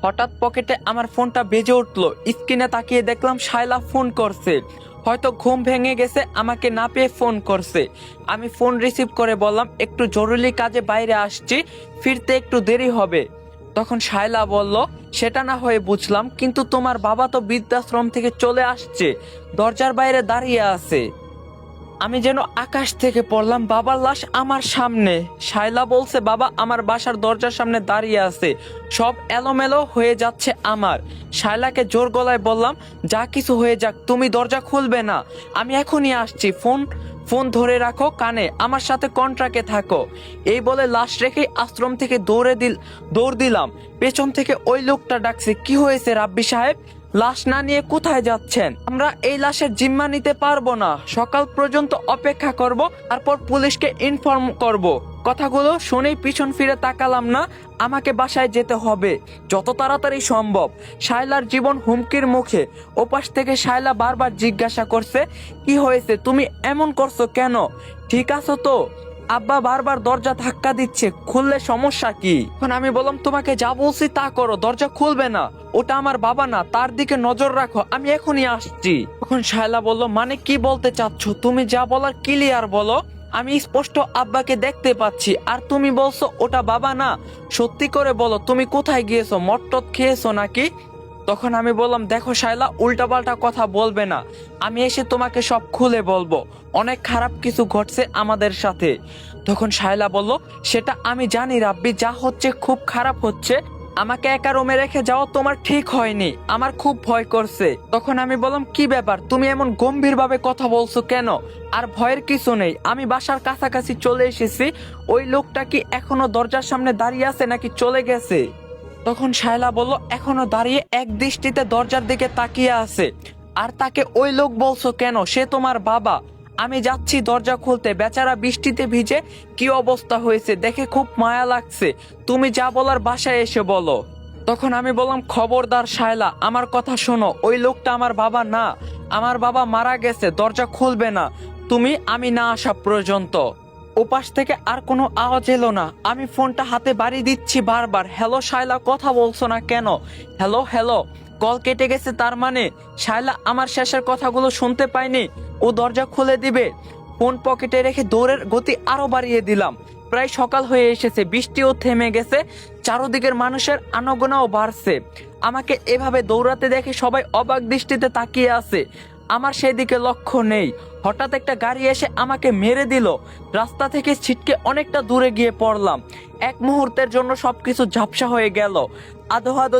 হঠাৎ পকেটে আমার ফোনটা বেজে উঠলো। স্ক্রিনে তাকিয়ে দেখলাম শায়লা ফোন করছে। হয়তো ঘুম ভেঙে গেছে, আমাকে না পেয়ে ফোন করছে। আমি ফোন রিসিভ করে বললাম, একটু জরুরি কাজে বাইরে আসছি, ফিরতে একটু দেরি হবে। তখন শায়লা বলল, সেটা না হয়ে বুঝলাম, কিন্তু তোমার বাবা তো বৃদ্ধাশ্রম থেকে চলে আসছে, দরজার বাইরে দাঁড়িয়ে আছে। আমি যেন আকাশ থেকে পড়লাম, বাবার লাশ আমার সামনে। শায়লা বলছে, বাবা আমার বাসার দরজার সামনে দাঁড়িয়ে আছে। সব এলোমেলো হয়ে যাচ্ছে আমার। শায়লাকে জোর গলায় বললাম, যা কিছু হয়ে যাক, তুমি দরজা খুলবে না, আমি এখনই আসছি। ফোন ফোন ধরে রাখো কানে, আমার সাথে কন্ট্রাক্টে থাকো। এই বলে লাশ রেখে আশ্রম থেকে দৌড় দিলাম। পেছন থেকে ওই লোকটা ডাকছে, কি হয়েছে রাব্বি সাহেব, লাশ না নিয়ে কোথায় যাচ্ছেন? আমরা এই লাশের জিম্মা নিতে পারবো না, সকাল পর্যন্ত অপেক্ষা করব, তারপর পুলিশকে ইনফর্ম করব। কথাগুলো শুনেই পিছন ফিরে তাকালাম না। আমাকে বাসায় যেতে হবে যত তাড়াতাড়ি সম্ভব। শায়লার জীবন হুমকির মুখে। ওপাশ থেকে শায়লা বারবার জিজ্ঞাসা করছে, কি হয়েছে, তুমি এমন করছো কেন, ঠিক আছো তো? আব্বা বারবার দরজা ধাক্কা দিচ্ছে, খুললে সমস্যা কি? এখন আমি বললাম, তোমাকে যা বলছি তা করো, দরজা খুলবে না, ওটা আমার বাবা না, তার দিকে নজর রাখো, আমি এখনই আসছি। তখন শায়লা বলল, মানে কি বলতে চাচ্ছ, তুমি যা বলার ক্লিয়ার বলো। আমি স্পষ্ট আব্বাকে দেখতে পাচ্ছি, আর তুমি বলছো ওটা বাবা না। সত্যি করে বলো, তুমি কোথায় গিয়েছো, মটটট খেয়েছো নাকি? তখন আমি বললাম, দেখো শায়লা, উল্টাপাল্টা কথা বলবে না, আমি এসে তোমাকে সব খুলে বলবো। অনেক খারাপ কিছু ঘটছে আমাদের সাথে। তখন শায়লা বলল, সেটা আমি জানি রাব্বি, যা হচ্ছে খুব খারাপ হচ্ছে। আমাকে একা রুমে রেখে যাওয়া তোমার ঠিক হয়নি, আমার খুব ভয় করছে। তখন আমি বললাম, কি ব্যাপার, তুমি এমন গম্ভীর ভাবে কথা বলছো কেন? আর ভয়ের কিছু নেই, আমি বাসার কাছাকাছি চলে এসেছি। ওই লোকটা কি এখনো দরজার সামনে দাঁড়িয়ে আছে নাকি চলে গেছে? তখন শায়লা বলল, এখনো দাঁড়িয়ে এক দৃষ্টিতে দরজার দিকে তাকিয়ে আছে। আর তাকে ওই লোক বলছো কেন, সে তোমার বাবা। আমি যাচ্ছি দরজা খুলতে, বেচারা বৃষ্টিতে ভিজে কি অবস্থা হয়েছে দেখে খুব মায়া লাগছে। তুমি যা বলার বাসায় এসে বলো। তখন আমি বললাম, খবরদার শায়লা, আমার কথা শোনো, ওই লোকটা আমার বাবা না, আমার বাবা মারা গেছে, দরজা খুলবে না তুমি আমি না আসা পর্যন্ত। ওপাশ থেকে আর কোনো আওয়াজ এলো না। আমি ফোনটা হাতে বাড়ি দিচ্ছি বারবার, হ্যালো শায়লা, কথা বলছো না কেন? হ্যালো হ্যালো, কল কেটে গেছে, তার মানে শায়লা আমার শেষের কথাগুলো শুনতে পায়নি, ও দরজা খুলে দিবে। ফোন পকেটে রেখে দৌড়ের গতি আরো বাড়িয়ে দিলাম। প্রায় সকাল হয়ে এসেছে, বৃষ্টিও থেমে গেছে, চারদিকের মানুষের আনাগোনাও বাড়ছে। আমাকে এভাবে দৌড়াতে দেখে সবাই অবাক দৃষ্টিতে তাকিয়ে আছে। আমার সেদিকে লক্ষ্য নেই। হঠাৎ একটা গাড়ি এসে আমাকে মেরে দিল। রাস্তা থেকে ছিটকে অনেকটা দূরে গিয়ে পড়লাম। এক মুহূর্তের জন্য সবকিছু ঝাপসা হয়ে গেল। আধো আধো